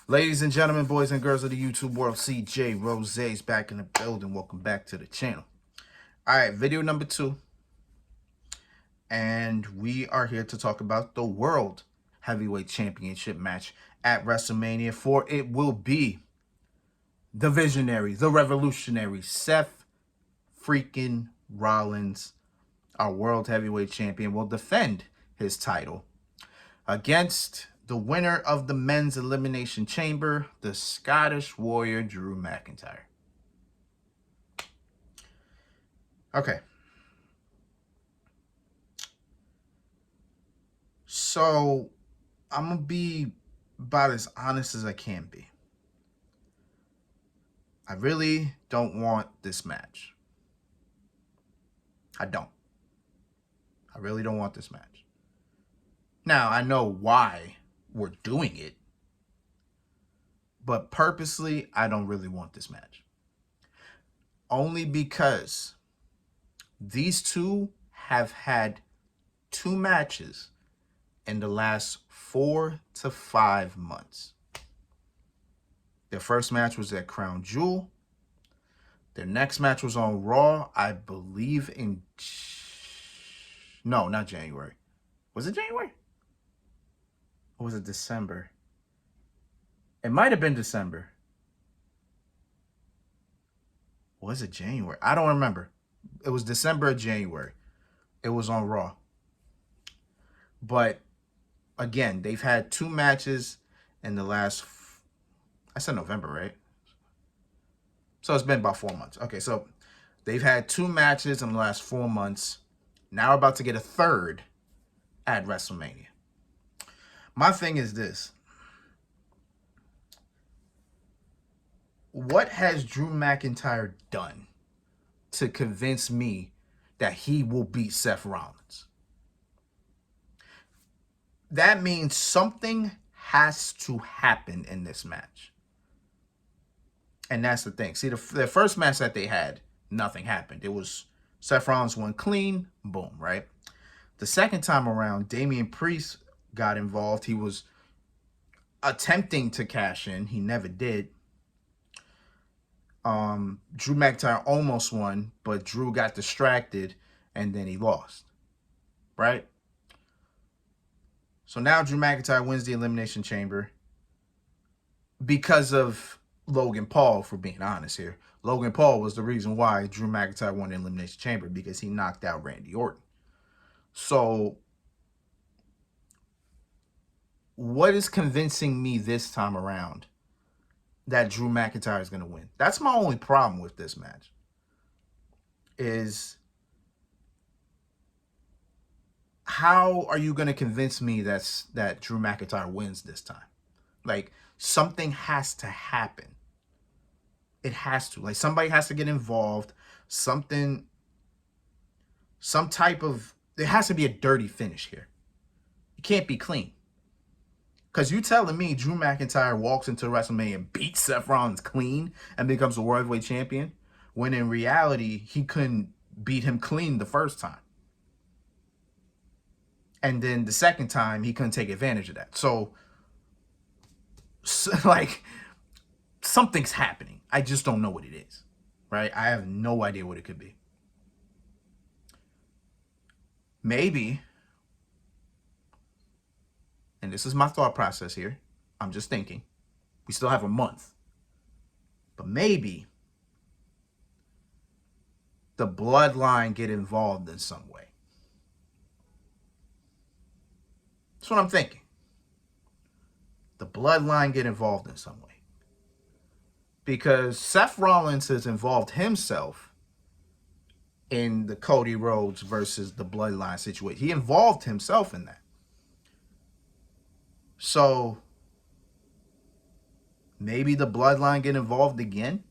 Ladies and gentlemen, boys and girls of the YouTube world, CJ Rose's back in the building. Welcome back to the channel. All right, video number 2. And we are here to talk about the World Heavyweight Championship match at Wrestlemania. For it will be the visionary, the revolutionary, Seth freaking Rollins, our World Heavyweight Champion, will defend his title against the winner of the men's elimination chamber, the Scottish Warrior, Drew McIntyre. Okay. So, I'm going to be about as honest as I can be. I really don't want this match. I really don't want this match. Now, I know why we're doing it, but purposely, I don't really want this match. Only because these two have had 2 matches in the last 4 to 5 months. Their first match was at Crown Jewel. Their next match was on Raw, I believe in... No, not January. Was it January? Or was it December? It might have been December. Was it January? I don't remember. It was December or January. It was on Raw. But again, they've had 2 matches in the last... I said November, right? So it's been about 4 months. Okay, so they've had 2 matches in the last 4 months. Now we're about to get a third at WrestleMania. My thing is this. What has Drew McIntyre done to convince me that he will beat Seth Rollins? That means something has to happen in this match. And that's the thing. See, the first match that they had, nothing happened. It was Seth Rollins won clean, boom, right? The second time around, Damian Priest got involved. He was attempting to cash in. He never did. Drew McIntyre almost won, but Drew got distracted, and then he lost, right? So now Drew McIntyre wins the Elimination Chamber because of Logan Paul, for being honest here. Logan Paul was the reason why Drew McIntyre won the Elimination Chamber, because he knocked out Randy Orton. So what is convincing me this time around that Drew McIntyre is going to win? That's my only problem with this match. Is how are you going to convince me that Drew McIntyre wins this time? Like, something has to happen. It has to. Like, somebody has to get involved. Something, some type of, there has to be a dirty finish here. It can't be clean. Because you telling me Drew McIntyre walks into WrestleMania and beats Seth Rollins clean and becomes a World Heavyweight Champion, when in reality, he couldn't beat him clean the first time. And then the second time, he couldn't take advantage of that. So like, something's happening. I just don't know what it is, right? I have no idea what it could be. Maybe, and this is my thought process here, I'm just thinking, we still have a month, but maybe the bloodline get involved in some way. That's what I'm thinking. The bloodline get involved in some way. Because Seth Rollins has involved himself in the Cody Rhodes versus the bloodline situation. He involved himself in that. So maybe the bloodline get involved again.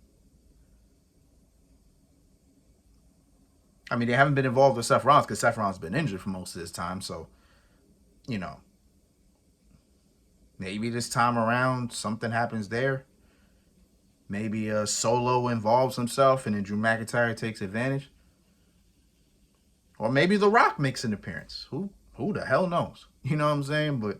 I mean, they haven't been involved with Seth Rollins because Seth Rollins has been injured for most of this time. So, you know, maybe this time around something happens there. Maybe Solo involves himself and then Drew McIntyre takes advantage. Or maybe The Rock makes an appearance. Who the hell knows? You know what I'm saying? But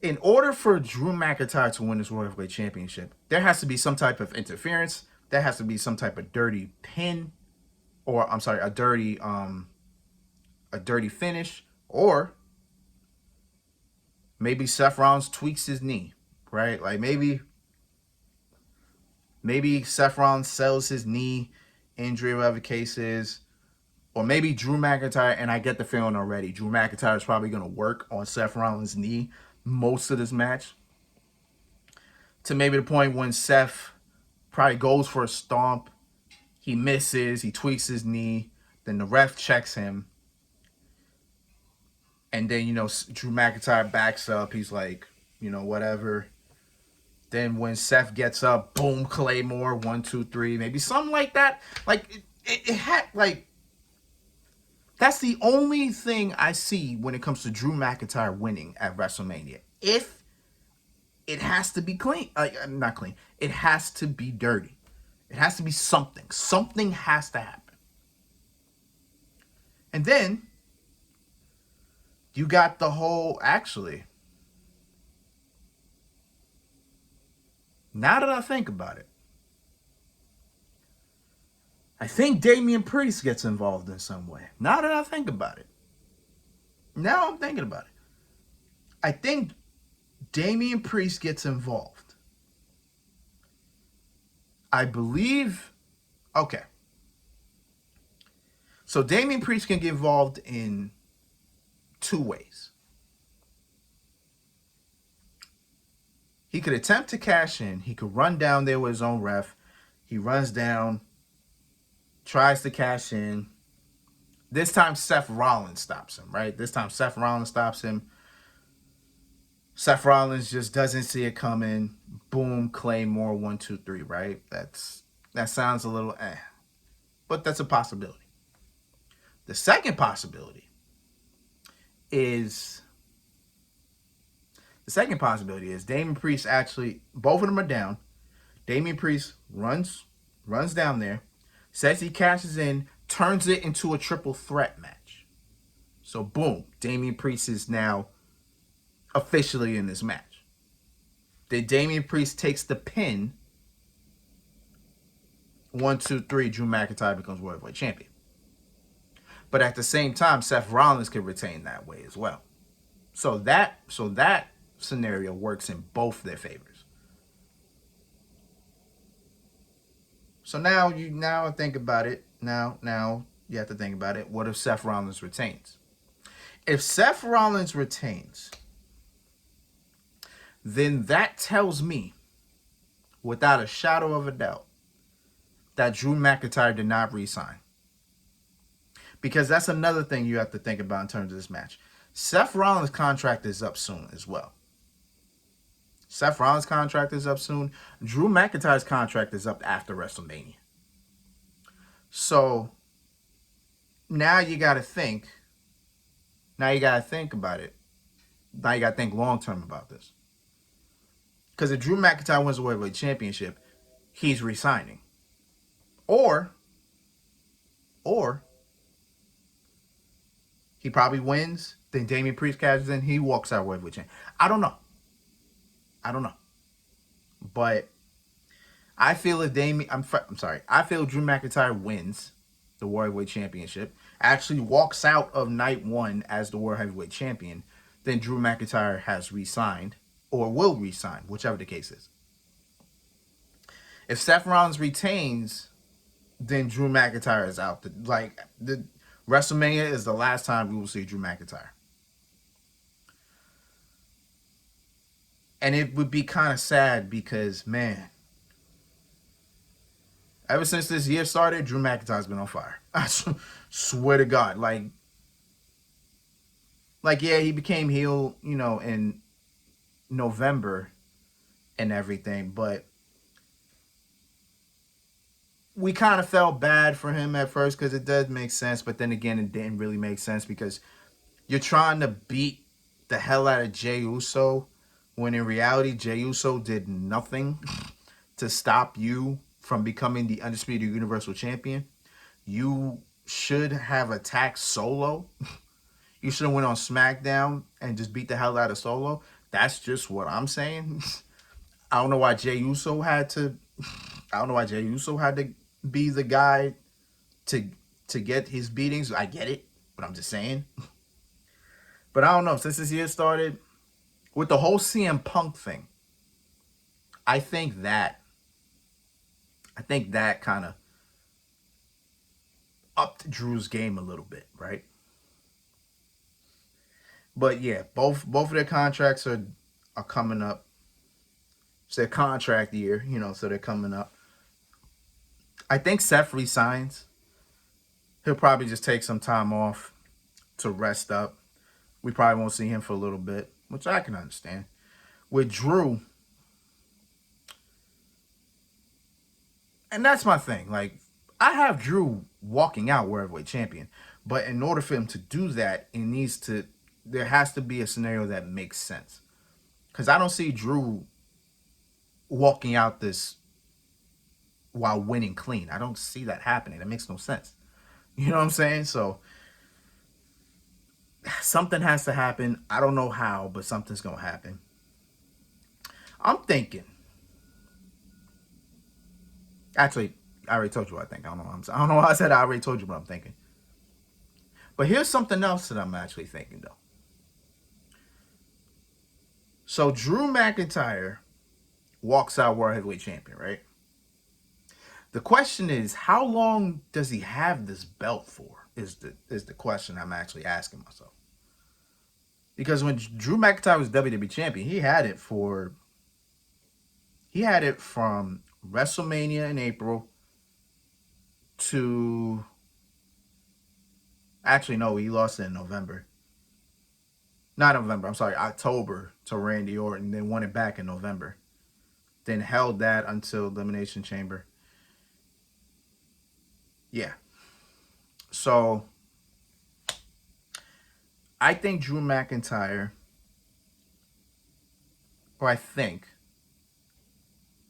in order for Drew McIntyre to win this World Heavyweight Championship, there has to be some type of interference. There has to be some type of dirty pin, or I'm sorry, a dirty finish, or maybe Seth Rollins tweaks his knee, right? Like maybe Seth Rollins sells his knee injury, whatever the case is. Or maybe Drew McIntyre, and I get the feeling already, Drew McIntyre is probably going to work on Seth Rollins' knee most of this match. To maybe the point when Seth probably goes for a stomp, he misses, he tweaks his knee, then the ref checks him. And then, Drew McIntyre backs up. He's like, whatever. Then when Seth gets up, boom, Claymore, 1, 2, 3, maybe something like that. Like, it had, like, that's the only thing I see when it comes to Drew McIntyre winning at WrestleMania. If it has to be clean, not clean, it has to be dirty. It has to be something. Something has to happen. And then you got the whole, actually, now that I think about it, I think Damian Priest gets involved in some way. Now that I think about it. Now I'm thinking about it. I think Damian Priest gets involved. I believe, okay. So Damian Priest can get involved in 2 ways. He could attempt to cash in. He could run down there with his own ref. He runs down, tries to cash in. This time Seth Rollins stops him, right? This time Seth Rollins stops him. Seth Rollins just doesn't see it coming. Boom, Claymore, 1, 2, 3, right? That sounds a little but that's a possibility. The second possibility is Damian Priest actually, both of them are down. Damian Priest runs down there, says he cashes in, turns it into a triple threat match. So boom, Damian Priest is now officially in this match. Then Damian Priest takes the pin. 1, 2, 3, Drew McIntyre becomes World Heavyweight Champion. But at the same time, Seth Rollins can retain that way as well. So that scenario works in both their favors. So now I think about it. Now you have to think about it. What if Seth Rollins retains? If Seth Rollins retains, then that tells me, without a shadow of a doubt, that Drew McIntyre did not re-sign. Because that's another thing you have to think about in terms of this match. Seth Rollins' contract is up soon as well. Seth Rollins' contract is up soon. Drew McIntyre's contract is up after WrestleMania. So now you got to think. Now you got to think about it. Now you got to think long term about this. Because if Drew McIntyre wins the World Heavyweight Championship, he's resigning. Or he probably wins, then Damian Priest cashes in, he walks out World Heavyweight Champion. I don't know. But I feel if I feel Drew McIntyre wins the World Heavyweight Championship, actually walks out of night 1 as the World Heavyweight Champion, then Drew McIntyre has re-signed, or will re-sign, whichever the case is. If Seth Rollins retains, then Drew McIntyre is out. The WrestleMania is the last time we will see Drew McIntyre. And it would be kind of sad because, man, ever since this year started, Drew McIntyre's been on fire. I swear to God. Yeah, he became heel, in November and everything, but we kind of felt bad for him at first because it does make sense, but then again, it didn't really make sense because you're trying to beat the hell out of Jey Uso when in reality, Jey Uso did nothing to stop you from becoming the Undisputed Universal Champion. You should have attacked Solo. You should have went on SmackDown and just beat the hell out of Solo. That's just what I'm saying. I don't know why Jey Uso had to. I don't know why Jey Uso had to be the guy to get his beatings. I get it, but I'm just saying. But I don't know. Since this year started with the whole CM Punk thing, I think that kind of upped Drew's game a little bit, right? But yeah, both of their contracts are coming up. It's their contract year, so they're coming up. I think Seth resigns. He'll probably just take some time off to rest up. We probably won't see him for a little bit, which I can understand. With Drew, and that's my thing. Like, I have Drew walking out world heavyweight champion, but in order for him to do that, there has to be a scenario that makes sense. Because I don't see Drew walking out this while winning clean. I don't see that happening. That makes no sense. You know what I'm saying? So something has to happen. I don't know how, but something's gonna happen. I'm thinking. Actually, I already told you what I think. I don't know why I said I already told you what I'm thinking. But here's something else that I'm actually thinking though. So Drew McIntyre walks out world heavyweight champion, right? The question is, how long does he have this belt for? Is the question I'm actually asking myself. Because when Drew McIntyre was WWE champion, he had it from WrestleMania in April to, actually no, he lost it in November. Not November, I'm sorry, October to Randy Orton, then won it back in November. Then held that until Elimination Chamber. Yeah. So I think Drew McIntyre, or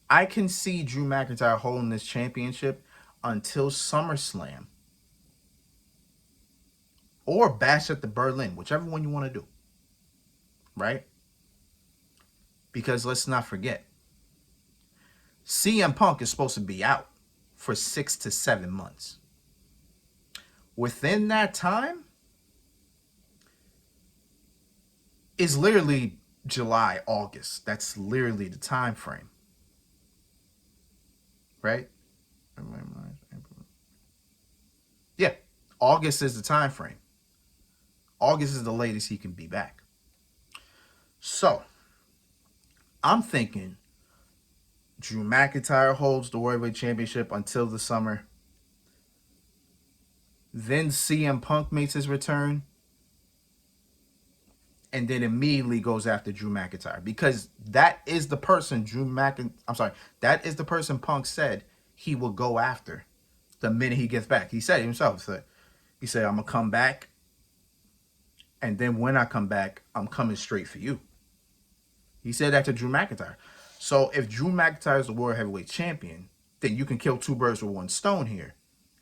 I can see Drew McIntyre holding this championship until SummerSlam or Bash at the Berlin, whichever one you want to do. Right? Because let's not forget, CM Punk is supposed to be out for 6 to 7 months. Within that time is literally July, August. That's literally the time frame. Right? Yeah. August is the time frame. August is the latest he can be back. So, I'm thinking Drew McIntyre holds the World Heavyweight Championship until the summer. Then CM Punk makes his return. And then immediately goes after Drew McIntyre. Because that is the person that is the person Punk said he will go after the minute he gets back. He said it himself. He said, I'm going to come back. And then when I come back, I'm coming straight for you. He said that to Drew McIntyre. So if Drew McIntyre is the World Heavyweight Champion, then you can kill two birds with one stone here.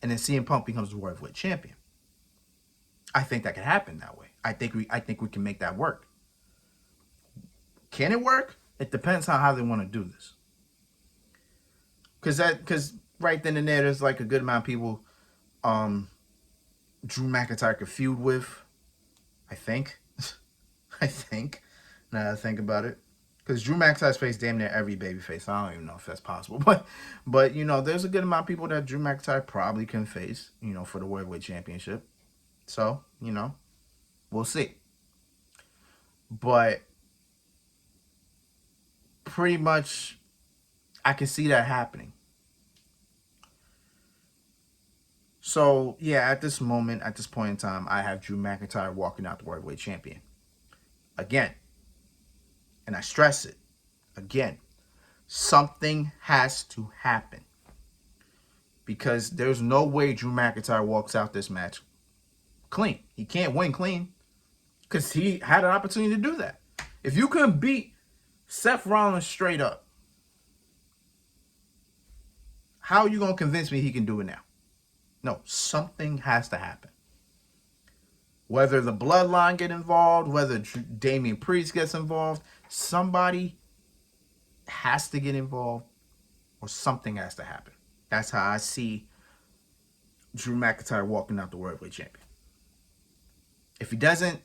And then CM Punk becomes the World Heavyweight Champion. I think that can happen that way. I think we can make that work. Can it work? It depends on how they want to do this. Because right then and there's like a good amount of people Drew McIntyre could feud with. I think. Now that I think about it. Because Drew McIntyre's faced damn near every babyface. I don't even know if that's possible. But there's a good amount of people that Drew McIntyre probably can face, for the World Heavyweight Championship. So, we'll see. But pretty much I can see that happening. So, yeah, at this point in time, I have Drew McIntyre walking out the World Heavyweight Champion. Again, and I stress it, again, something has to happen. Because there's no way Drew McIntyre walks out this match clean. He can't win clean. Because he had an opportunity to do that. If you couldn't beat Seth Rollins straight up, how are you going to convince me he can do it now? No, something has to happen. Whether the bloodline get involved, whether Damian Priest gets involved, somebody has to get involved or something has to happen. That's how I see Drew McIntyre walking out the World Heavyweight Champion. If he doesn't,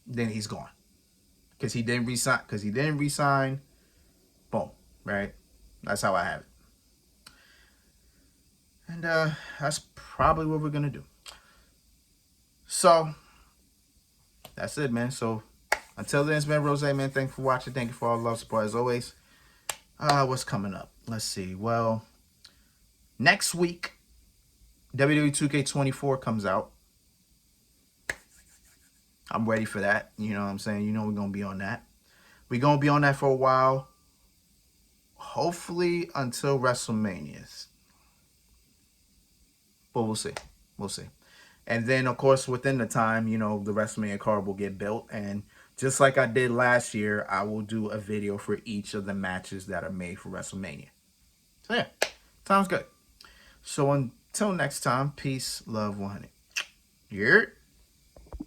then he's gone. Because he didn't resign. Boom. Right? That's how I have it. And that's probably what we're going to do. So, that's it, man. So, until then, it's been Rose, man. Thank you for watching. Thank you for all the love, support, as always. What's coming up? Let's see. Well, next week, WWE 2K24 comes out. I'm ready for that. You know what I'm saying? You know we're going to be on that. We're going to be on that for a while. Hopefully until WrestleMania. But we'll see. We'll see. And then, of course, within the time, you know, the WrestleMania card will get built. And just like I did last year, I will do a video for each of the matches that are made for WrestleMania. So, yeah. Sounds good. So, until next time, peace, love, 100. Yeah.